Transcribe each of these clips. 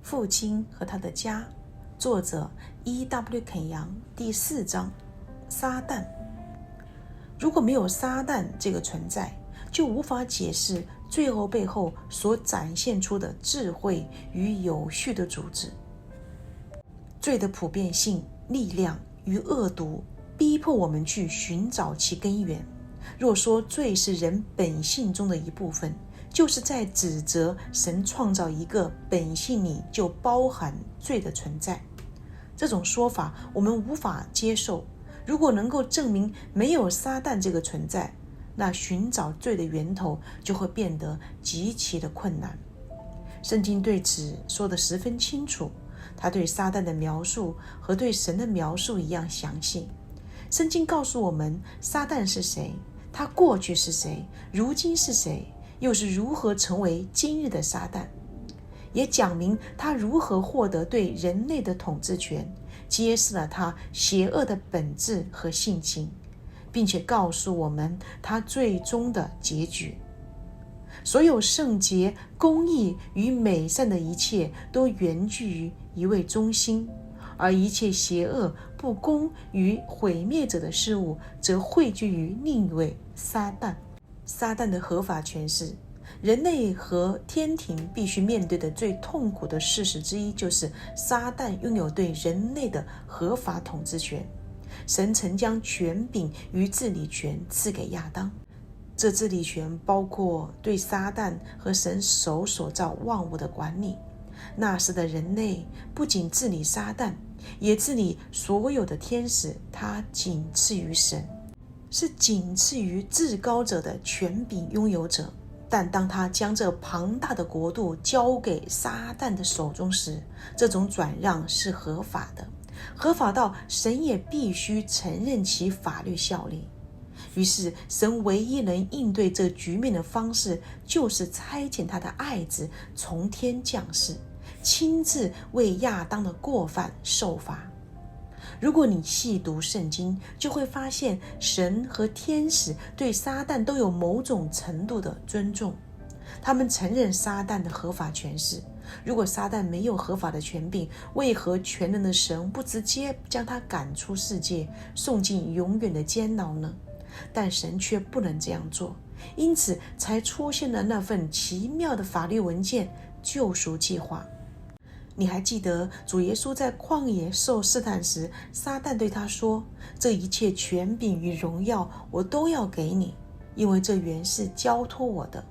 父亲和他的家，作者 E.W. 肯扬，第4章。撒旦。如果没有撒旦这个存在，就无法解释罪恶背后所展现出的智慧与有序的组织。罪的普遍性、力量与恶毒逼迫我们去寻找其根源。若说罪是人本性中的一部分，就是在指责神创造一个本性里就包含罪的存在。这种说法我们无法接受。如果能够证明没有撒旦这个存在，那寻找罪的源头就会变得极其的困难。圣经对此说得十分清楚，他对撒旦的描述和对神的描述一样详细。圣经告诉我们撒旦是谁，他过去是谁，如今是谁，又是如何成为今日的撒旦，也讲明他如何获得对人类的统治权，揭示了他邪恶的本质和性情，并且告诉我们他最终的结局。所有圣洁、公义与美善的一切都源自于一位中心，而一切邪恶、不公与毁灭者的事物则汇聚于另一位撒旦。撒旦的合法权势，人类和天庭必须面对的最痛苦的事实之一，就是撒旦拥有对人类的合法统治权。神曾将权柄与治理权赐给亚当，这治理权包括对撒旦和神手所造万物的管理。那时的人类不仅治理撒旦，也治理所有的天使，他仅次于神，是仅次于至高者的权柄拥有者。但当他将这庞大的国度交给撒旦的手中时，这种转让是合法的，合法到神也必须承认其法律效力。于是神唯一能应对这局面的方式，就是差遣他的爱子从天降世，亲自为亚当的过犯受罚。如果你细读圣经，就会发现神和天使对撒旦都有某种程度的尊重，他们承认撒旦的合法权势。如果撒旦没有合法的权柄，为何全能的神不直接将他赶出世界，送进永远的监牢呢？但神却不能这样做，因此才出现了那份奇妙的法律文件——救赎计划。你还记得主耶稣在旷野受试探时，撒旦对他说：“这一切权柄与荣耀我都要给你，因为这原是交托我的，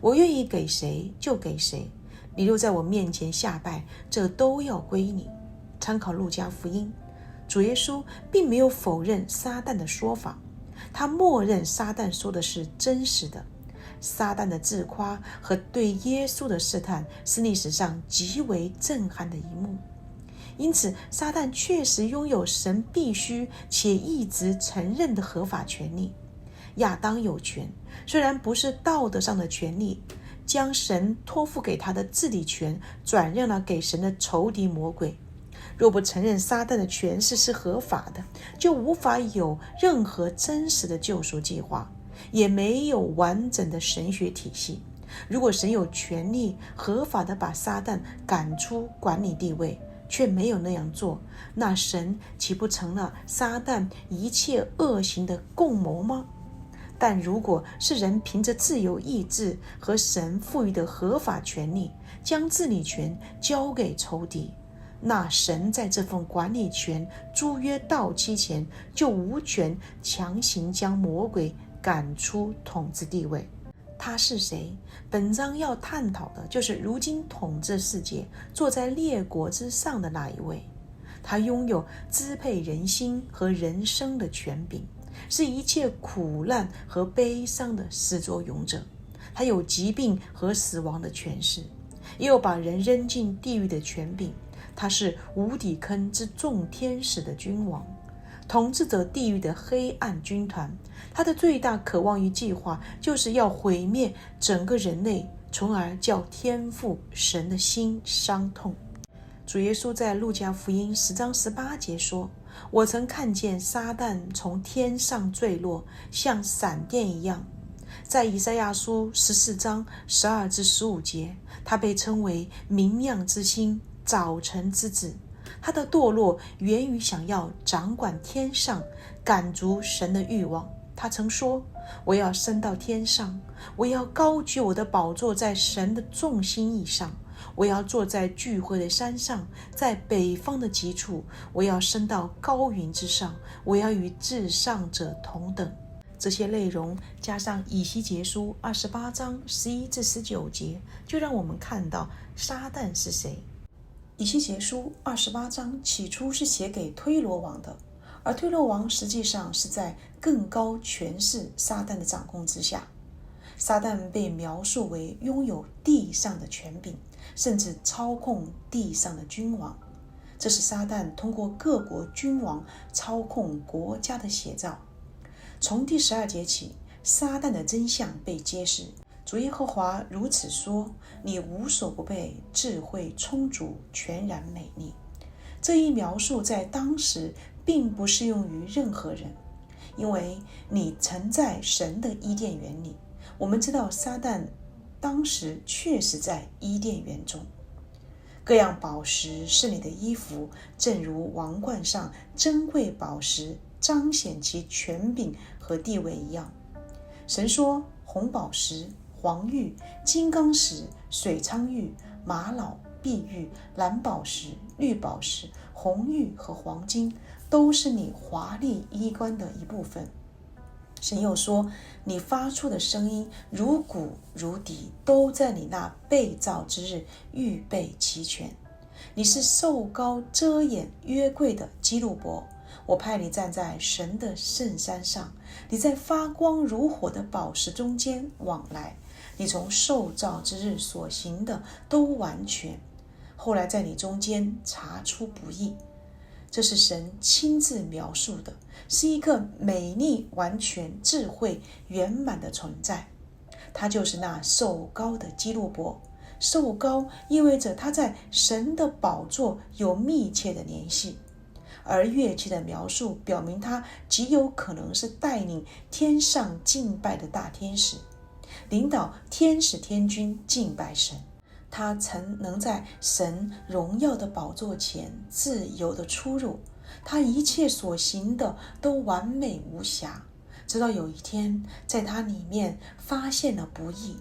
我愿意给谁就给谁，你若在我面前下拜，这都要归你。”参考路加福音。主耶稣并没有否认撒旦的说法，他默认撒旦说的是真实的。撒旦的自夸和对耶稣的试探是历史上极为震撼的一幕。因此撒旦确实拥有神必须且一直承认的合法权利。亚当有权，虽然不是道德上的权利，将神托付给他的治理权转让了给神的仇敌魔鬼。若不承认撒旦的权势是合法的，就无法有任何真实的救赎计划，也没有完整的神学体系。如果神有权利合法的把撒旦赶出管理地位，却没有那样做，那神岂不成了撒旦一切恶行的共谋吗？但如果是人凭着自由意志和神赋予的合法权利，将治理权交给仇敌，那神在这份管理权租约到期前，就无权强行将魔鬼赶出统治地位。他是谁？本章要探讨的就是如今统治世界、坐在列国之上的那一位。他拥有支配人心和人生的权柄，是一切苦难和悲伤的始作俑者。他有疾病和死亡的权势，也有把人扔进地狱的权柄。他是无底坑之众天使的君王，统治着地狱的黑暗军团。他的最大渴望与计划，就是要毁灭整个人类，从而叫天父神的心伤痛。主耶稣在路加福音10章18节说：“我曾看见撒旦从天上坠落，像闪电一样。”在以赛亚书14章12至15节，他被称为明亮之星，早晨之子。他的堕落源于想要掌管天上，赶逐神的欲望。他曾说，我要升到天上，我要高举我的宝座在神的众心意上，我要坐在聚会的山上，在北方的极处，我要升到高云之上，我要与至上者同等。这些内容加上以西结书28章11至19节，就让我们看到撒旦是谁。以西结书28章起初是写给推罗王的，而推罗王实际上是在更高权势撒旦的掌控之下。撒旦被描述为拥有地上的权柄，甚至操控地上的君王。这是撒旦通过各国君王操控国家的写照。从第12节起，撒旦的真相被揭示。主耶和华如此说，你无所不备，智慧充足，全然美丽。这一描述在当时并不适用于任何人，因为你曾在神的伊甸园里。我们知道撒旦当时确实在伊甸园中。各样宝石是你的衣服，正如王冠上珍贵宝石彰显其权柄和地位一样。神说，红宝石、黄玉、金刚石、水苍玉、玛瑙、碧玉、蓝宝石、绿宝石、红玉和黄金都是你华丽衣冠的一部分。神又说，你发出的声音如鼓如笛，都在你那被造之日预备齐全。你是受膏遮掩约柜的基路伯，我派你站在神的圣山上，你在发光如火的宝石中间往来，你从受造之日所行的都完全，后来在你中间查出不义。这是神亲自描述的，是一个美丽、完全、智慧、圆满的存在。他就是那受膏的基路伯。受膏意味着他在神的宝座有密切的联系，而乐器的描述表明他极有可能是带领天上敬拜的大天使，领导天使天君敬拜神。他曾能在神荣耀的宝座前自由地出入，他一切所行的都完美无瑕，直到有一天在他里面发现了不义，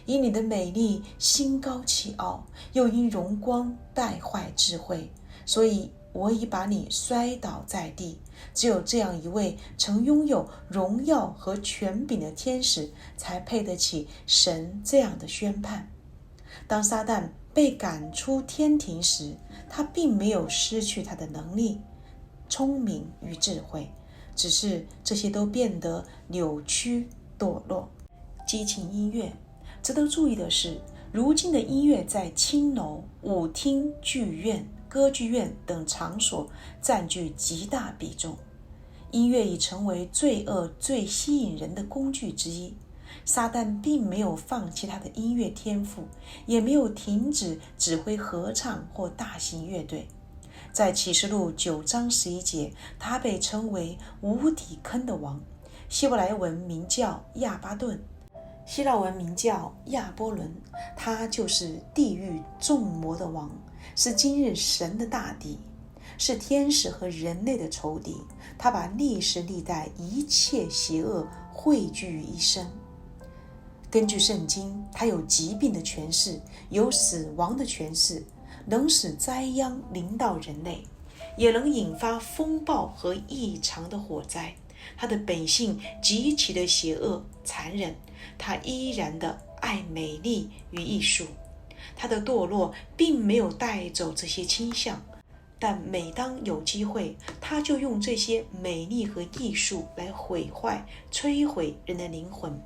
因你的美丽心高气傲，又因荣光败坏智慧，所以我已把你摔倒在地。只有这样一位曾拥有荣耀和权柄的天使，才配得起神这样的宣判。当撒旦被赶出天庭时，他并没有失去他的能力、聪明与智慧，只是这些都变得扭曲堕落。激情音乐。值得注意的是，如今的音乐在青楼、舞厅、剧院、歌剧院等场所占据极大比重。音乐已成为罪恶最吸引人的工具之一。撒旦并没有放弃他的音乐天赋，也没有停止指挥合唱或大型乐队。在启示录9章11节，他被称为无底坑的王，希伯来文名叫亚巴顿，希腊文名叫亚波伦，他就是地狱众魔的王，是今日神的大敌，是天使和人类的仇敌。他把历史历代一切邪恶汇聚于一身。根据圣经，他有疾病的权势，有死亡的权势，能使灾殃临到人类，也能引发风暴和异常的火灾。他的本性极其的邪恶残忍，他依然的爱美丽与艺术。他的堕落并没有带走这些倾向，但每当有机会，他就用这些美丽和艺术来毁坏、摧毁人的灵魂。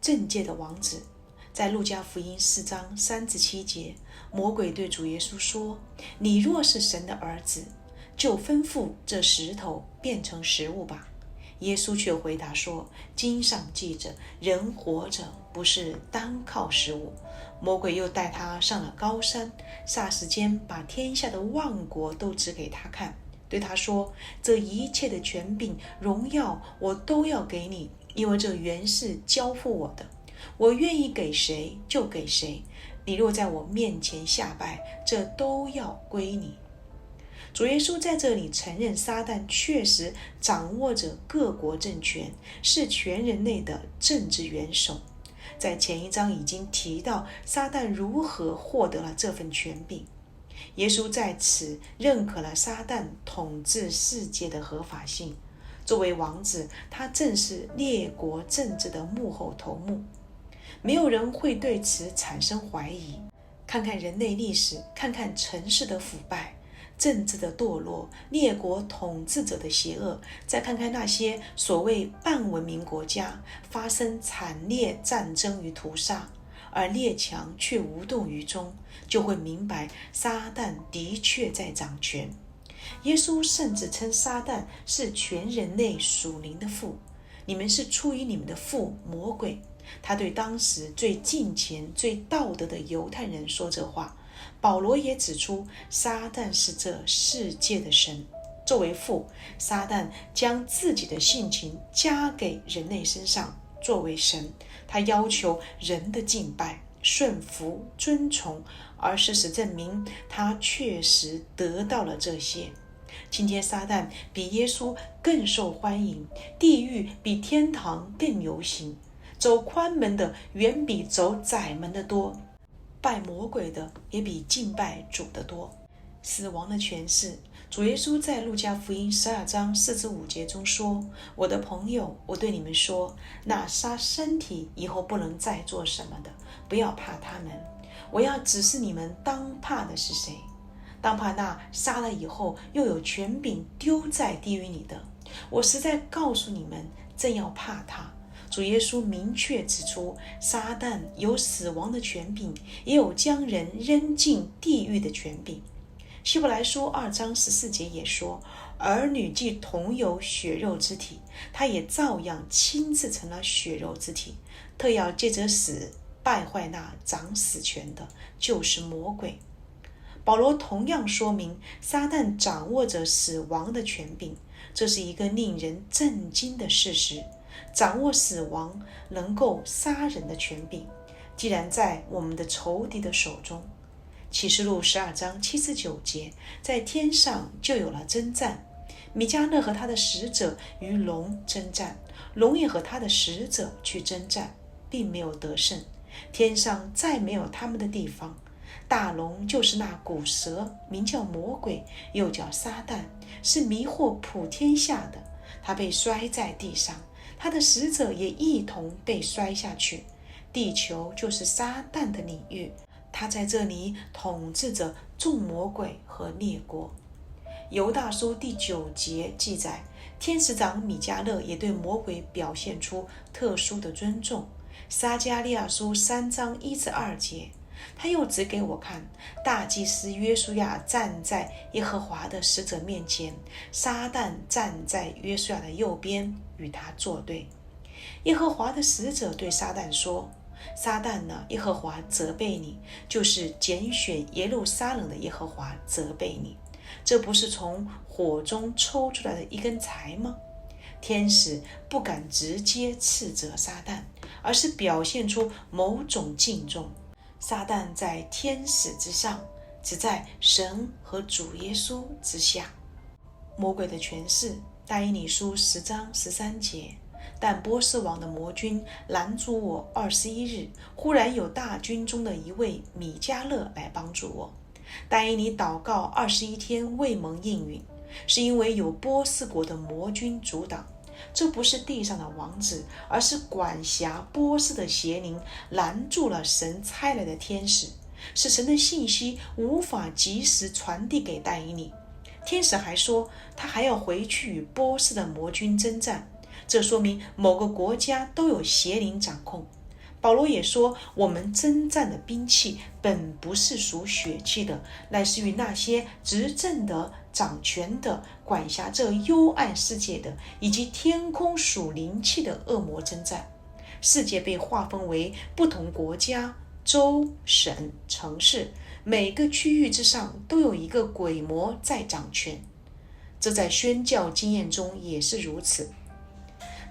政界的王子，在路加福音4章3至7节，魔鬼对主耶稣说，你若是神的儿子，就吩咐这石头变成食物吧。耶稣却回答说，经上记着，人活着不是单靠食物。魔鬼又带他上了高山，霎时间把天下的万国都指给他看，对他说，这一切的权柄、荣耀我都要给你，因为这原是交付我的，我愿意给谁就给谁，你若在我面前下拜，这都要归你。主耶稣在这里承认撒旦确实掌握着各国政权，是全人类的政治元首。在前一章已经提到撒旦如何获得了这份权柄。耶稣在此认可了撒旦统治世界的合法性。作为王子，他正是列国政治的幕后头目。没有人会对此产生怀疑。看看人类历史，看看城市的腐败，政治的堕落，列国统治者的邪恶，再看看那些所谓半文明国家发生惨烈战争与屠杀，而列强却无动于衷，就会明白撒旦的确在掌权。耶稣甚至称撒旦是全人类属灵的父，你们是出于你们的父魔鬼。他对当时最敬虔、最道德的犹太人说这话。保罗也指出，撒旦是这世界的神。作为父，撒旦将自己的性情加给人类身上。作为神，他要求人的敬拜、顺服、尊崇，而事实证明，他确实得到了这些。今天撒旦比耶稣更受欢迎，地狱比天堂更流行。走宽门的远比走窄门的多，拜魔鬼的也比敬拜主的多。死亡的权势，主耶稣在路加福音12章4-5节中说：我的朋友，我对你们说，那杀身体以后不能再做什么的，不要怕他们。我要指示你们当怕的是谁，当怕那杀了以后又有权柄丢在地狱里的。我实在告诉你们，正要怕他。主耶稣明确指出，撒旦有死亡的权柄，也有将人扔进地狱的权柄。希伯来书2章14节也说，儿女既同有血肉之体，他也照样亲自成了血肉之体，特要借着死败坏那掌死权的，就是魔鬼。保罗同样说明，撒旦掌握着死亡的权柄，这是一个令人震惊的事实。掌握死亡能够杀人的权柄，既然在我们的仇敌的手中。启示录12章7-9节，在天上就有了征战，米迦勒和他的使者与龙征战，龙也和他的使者去征战，并没有得胜。天上再没有他们的地方。大龙就是那古蛇，名叫魔鬼，又叫撒旦，是迷惑普天下的。他被摔在地上，他的使者也一同被摔下去。地球就是撒旦的领域，他在这里统治着众魔鬼和列国。犹大书第9节记载，天使长米迦勒也对魔鬼表现出特殊的尊重。撒迦利亚书3章1-2节，他又指给我看，大祭司约书亚站在耶和华的使者面前，撒旦站在约书亚的右边，与他作对。耶和华的使者对撒旦说，撒旦呢，耶和华责备你，就是拣选耶路撒冷的耶和华责备你。这不是从火中抽出来的一根柴吗？天使不敢直接斥责撒旦，而是表现出某种敬重。撒旦在天使之上，只在神和主耶稣之下。魔鬼的权势，但以理书10章13节，但波斯王的魔军拦阻我21日，忽然有大军中的一位米迦勒来帮助我。但以理祷告21天未蒙应允，是因为有波斯国的魔军阻挡。这不是地上的王子，而是管辖波斯的邪灵拦住了神差来的天使，使神的信息无法及时传递给但以理。天使还说，他还要回去与波斯的魔军征战，这说明某个国家都有邪灵掌控。保罗也说，我们征战的兵器本不是属血气的，乃是与那些执政的、掌权的、管辖这幽暗世界的，以及天空属灵气的恶魔征战。世界被划分为不同国家、州、省、城市，每个区域之上都有一个鬼魔在掌权。这在宣教经验中也是如此。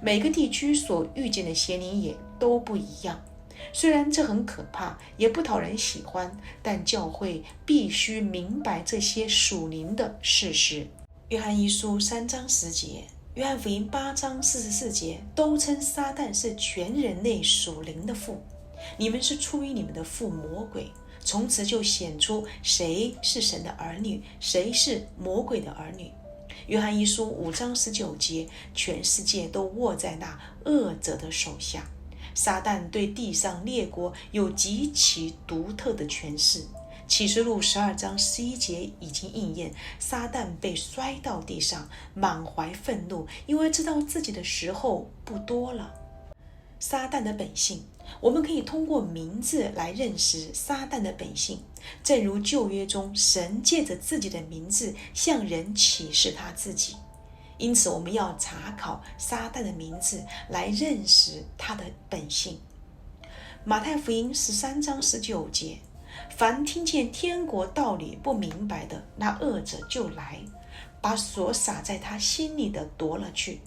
每个地区所遇见的邪灵也都不一样。虽然这很可怕，也不讨人喜欢，但教会必须明白这些属灵的事实。约翰一书3章10节，约翰福音8章44节都称撒旦是全人类属灵的父。你们是出于你们的父魔鬼，从此就显出谁是神的儿女，谁是魔鬼的儿女。约翰一书5章19节，全世界都握在那恶者的手下。撒旦对地上列国有极其独特的权势。启示录12章11节已经应验，撒旦被摔到地上，满怀愤怒，因为知道自己的时候不多了。撒旦的本性，我们可以通过名字来认识撒旦的本性。正如旧约中，神借着自己的名字向人启示他自己。因此我们要查考撒旦的名字来认识他的本性。马太福音13章19节，凡听见天国道理不明白的，那恶者就来，把所撒在他心里的夺了去。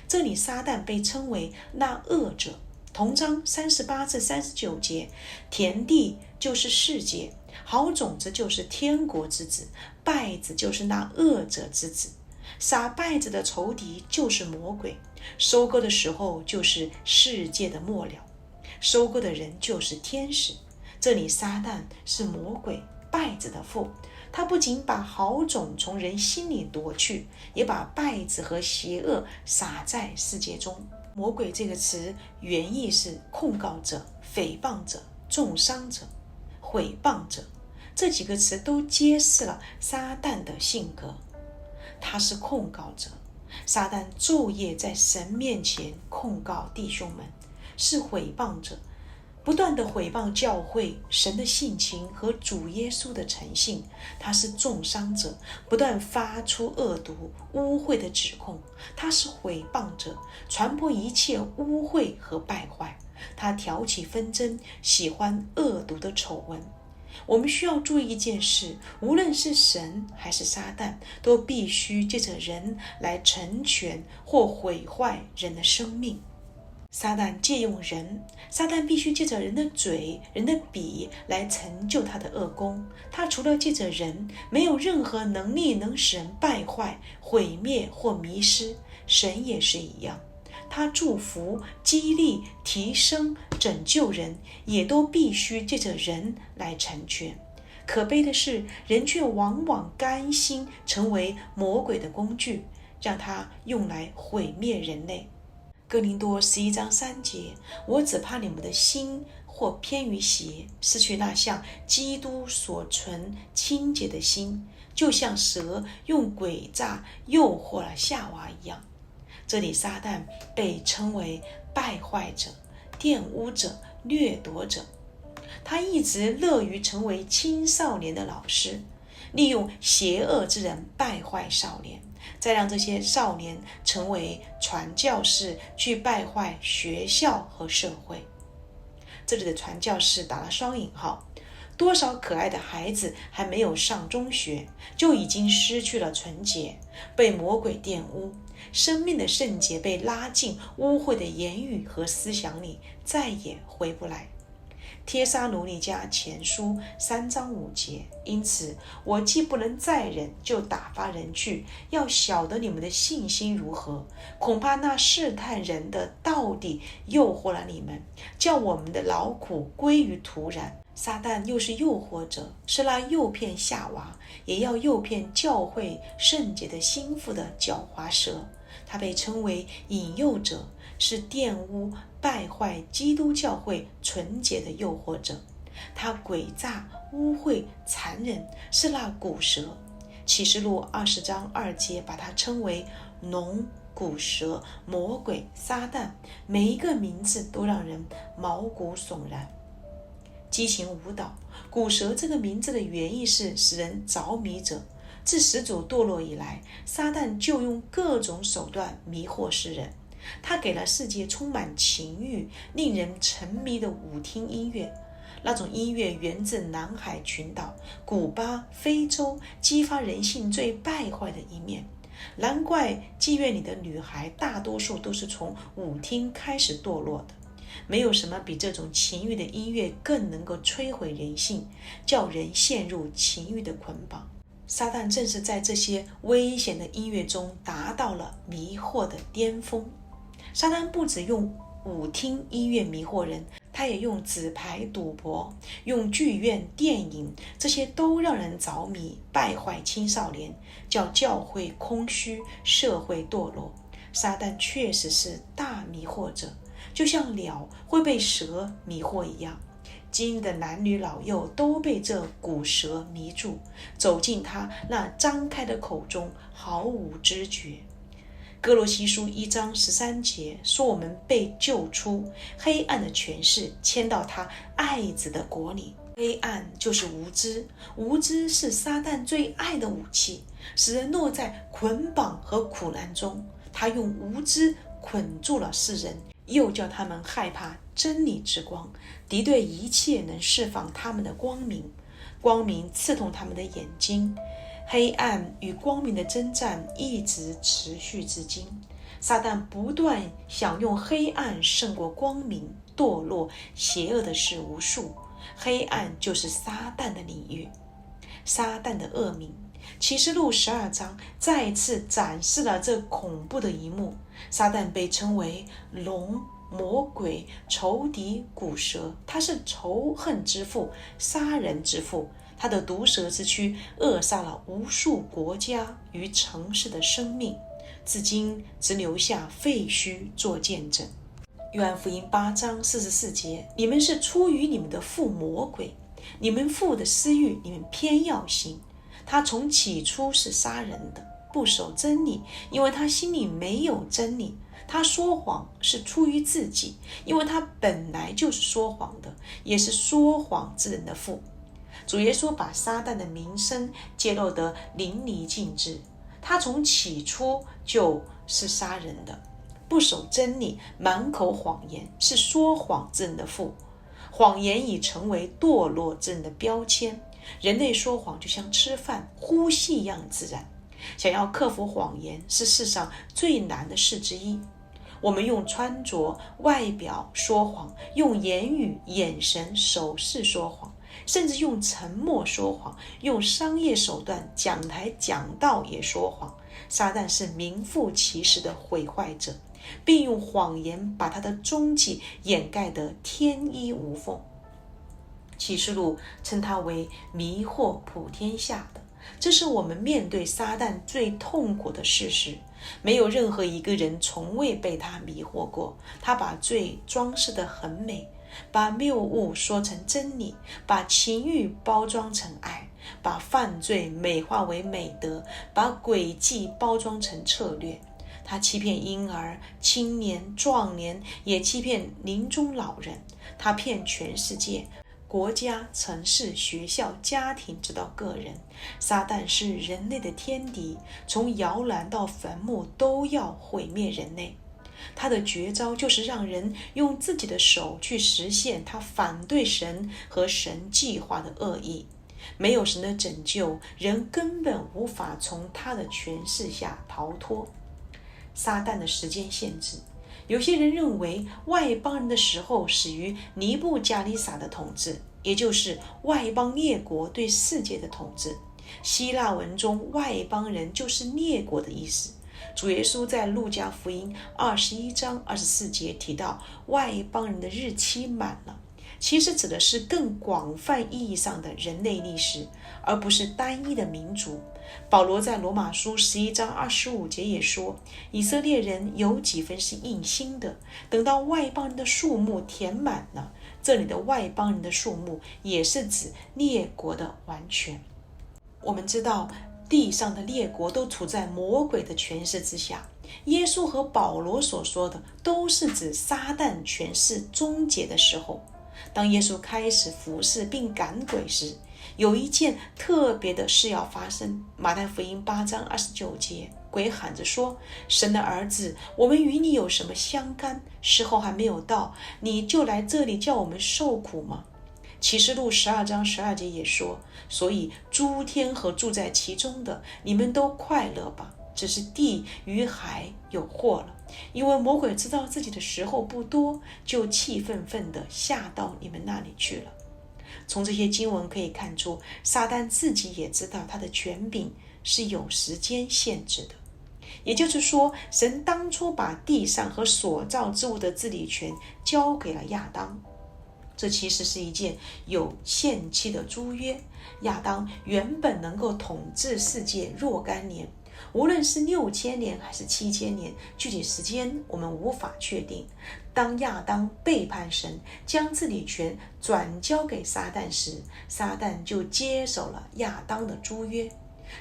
这里撒旦被称为那恶者。同章38至39节，田地就是世界，好种子就是天国之子，败子就是那恶者之子。撒败子的仇敌就是魔鬼，收割的时候就是世界的末了，收割的人就是天使。这里撒旦是魔鬼败子的父，他不仅把好种从人心里夺去，也把败子和邪恶撒在世界中。魔鬼这个词原意是控告者、诽谤者、重伤者、毁谤者，这几个词都揭示了撒旦的性格。他是控告者，撒旦昼夜在神面前控告弟兄们，是毁谤者，不断地毁谤教会、神的性情和主耶稣的诚信。他是重伤者，不断发出恶毒、污秽的指控。他是毁谤者，传播一切污秽和败坏。他挑起纷争，喜欢恶毒的丑闻。我们需要注意一件事，无论是神还是撒旦，都必须借着人来成全或毁坏人的生命。撒旦借用人，撒旦必须借着人的嘴、人的笔来成就他的恶功。他除了借着人，没有任何能力能使人败坏、毁灭或迷失。神也是一样，他祝福、激励、提升、拯救人，也都必须借着人来成全。可悲的是，人却往往甘心成为魔鬼的工具，让他用来毁灭人类。哥林多11章3节，我只怕你们的心或偏于邪，失去那像基督所存清洁的心，就像蛇用诡诈诱惑了夏娃一样。这里撒旦被称为败坏者、玷污者、掠夺者。他一直乐于成为青少年的老师，利用邪恶之人败坏少年，再让这些少年成为传教士，去败坏学校和社会。这里的传教士打了双引号，多少可爱的孩子还没有上中学，就已经失去了纯洁，被魔鬼玷污，生命的圣洁被拉进污秽的言语和思想里，再也回不来。帖撒罗尼迦前书3章5节，因此我既不能再忍，就打发人去，要晓得你们的信心如何。恐怕那试探人的道理诱惑了你们，叫我们的劳苦归于徒然。撒旦又是诱惑者，是那诱骗夏娃，也要诱骗教会圣洁的心腹的狡猾蛇。他被称为引诱者，是玷污败坏基督教会纯洁的诱惑者。他诡诈、污秽、残忍，是那古蛇。启示录20章2节把他称为龙、古蛇、魔鬼、撒旦，每一个名字都让人毛骨悚然。激情舞蹈，古蛇这个名字的原意是使人着迷者。自始祖堕落以来，撒旦就用各种手段迷惑世人。他给了世界充满情欲、令人沉迷的舞厅音乐。那种音乐源自南海群岛、古巴、非洲，激发人性最败坏的一面。难怪妓院里的女孩大多数都是从舞厅开始堕落的。没有什么比这种情欲的音乐更能够摧毁人性，叫人陷入情欲的捆绑。撒旦正是在这些危险的音乐中达到了迷惑的巅峰。撒旦不只用舞厅音乐迷惑人，他也用纸牌赌博，用剧院电影，这些都让人着迷，败坏青少年，叫教会空虚，社会堕落。撒旦确实是大迷惑者，就像鸟会被蛇迷惑一样。今日的男女老幼都被这古蛇迷住，走进他那张开的口中，毫无知觉。哥罗西书1章13节说，我们被救出黑暗的权势，迁到他爱子的国里。黑暗就是无知，无知是撒旦最爱的武器，使人落在捆绑和苦难中。他用无知捆住了世人，又叫他们害怕真理之光，敌对一切能释放他们的光明。光明刺痛他们的眼睛，黑暗与光明的征战一直持续至今。撒旦不断想用黑暗胜过光明，堕落邪恶的事无数。黑暗就是撒旦的领域，撒旦的恶名。启示录12章再次展示了这恐怖的一幕。撒旦被称为龙、魔鬼、仇敌、古蛇，他是仇恨之父，杀人之父。他的毒蛇之躯扼杀了无数国家与城市的生命，至今只留下废墟做见证。约翰福音8章44节，你们是出于你们的父魔鬼，你们父的私欲你们偏要行。他从起初是杀人的，不守真理，因为他心里没有真理。他说谎是出于自己，因为他本来就是说谎的，也是说谎之人的父。主耶稣把撒旦的名声揭露得淋漓尽致。他从起初就是杀人的，不守真理，满口谎言，是说谎之人的父。谎言已成为堕落之人的标签。人类说谎就像吃饭、呼吸一样自然。想要克服谎言是世上最难的事之一。我们用穿着、外表说谎，用言语、眼神、手势说谎，甚至用沉默说谎，用商业手段讲台讲道也说谎。撒旦是名副其实的毁坏者，并用谎言把他的踪迹掩盖得天衣无缝。启示录称他为迷惑普天下的，这是我们面对撒旦最痛苦的事实。没有任何一个人从未被他迷惑过。他把罪装饰得很美，把谬误说成真理，把情欲包装成爱，把犯罪美化为美德，把诡计包装成策略。他欺骗婴儿、青年、壮年，也欺骗临终老人。他骗全世界，国家、城市、学校、家庭，直到个人。撒旦是人类的天敌，从摇篮到坟墓都要毁灭人类。他的绝招就是让人用自己的手去实现他反对神和神计划的恶意。没有神的拯救，人根本无法从他的权势下逃脱。撒旦的时间限制，有些人认为外邦人的时候始于尼布加利撒的统治，也就是外邦列国对世界的统治。希腊文中外邦人就是列国的意思。主耶稣在路加福音21章24节提到外邦人的日期满了，其实指的是更广泛意义上的人类历史，而不是单一的民族。保罗在罗马书11章25节也说，以色列人有几分是硬心的，等到外邦人的数目填满了。这里的外邦人的数目也是指列国的完全。我们知道地上的列国都处在魔鬼的权势之下，耶稣和保罗所说的都是指撒旦权势终结的时候。当耶稣开始服侍并赶鬼时，有一件特别的事要发生。马太福音8章29节，鬼喊着说，神的儿子，我们与你有什么相干？时候还没有到，你就来这里叫我们受苦吗？启示录12章12节也说，所以诸天和住在其中的，你们都快乐吧。只是地与海有祸了，因为魔鬼知道自己的时候不多，就气愤愤地下到你们那里去了。从这些经文可以看出，撒旦自己也知道他的权柄是有时间限制的。也就是说，神当初把地上和所造之物的治理权交给了亚当，这其实是一件有限期的租约。亚当原本能够统治世界若干年，无论是6000年还是7000年，具体时间我们无法确定。当亚当背叛神，将治理权转交给撒旦时，撒旦就接手了亚当的租约。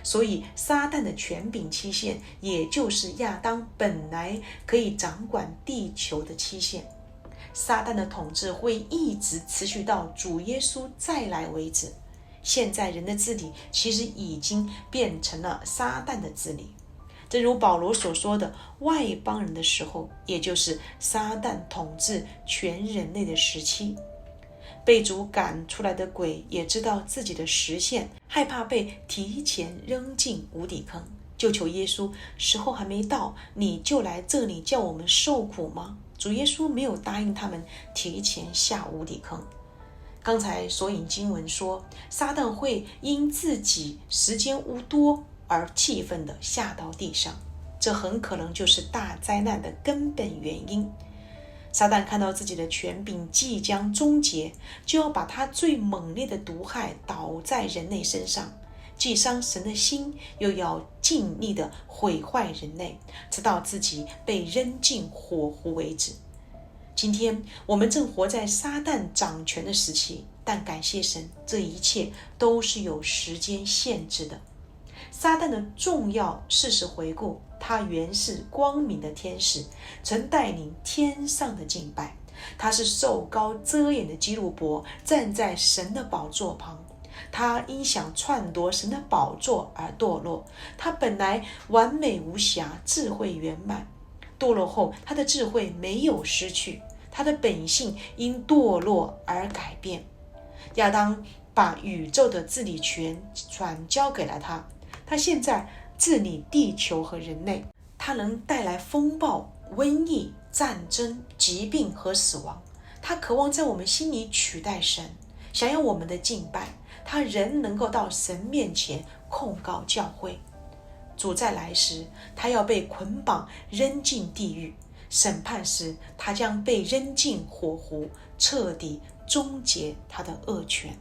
所以撒旦的权柄期限，也就是亚当本来可以掌管地球的期限。撒旦的统治会一直持续到主耶稣再来为止。现在人的治理其实已经变成了撒旦的治理，正如保罗所说的，外邦人的时候，也就是撒旦统治全人类的时期。被主赶出来的鬼也知道自己的时限，害怕被提前扔进无底坑，就求耶稣，时候还没到，你就来这里叫我们受苦吗？主耶稣没有答应他们提前下无底坑。刚才所引经文说，撒旦会因自己时间无多而气愤地下到地上，这很可能就是大灾难的根本原因。撒旦看到自己的权柄即将终结，就要把他最猛烈的毒害倒在人类身上，既伤神的心，又要尽力的毁坏人类，直到自己被扔进火湖为止。今天我们正活在撒旦掌权的时期，但感谢神，这一切都是有时间限制的。撒旦的重要事实回顾，他原是光明的天使，曾带领天上的敬拜。他是受膏遮掩的基路伯，站在神的宝座旁。他因想篡夺神的宝座而堕落。他本来完美无瑕，智慧圆满，堕落后他的智慧没有失去，他的本性因堕落而改变。亚当把宇宙的治理权转交给了他，他现在治理地球和人类，他能带来风暴、瘟疫、战争、疾病和死亡。他渴望在我们心里取代神，想要我们的敬拜，他仍能够到神面前控告教会。主再来时，他要被捆绑扔进地狱，审判时他将被扔进火湖，彻底终结他的恶权。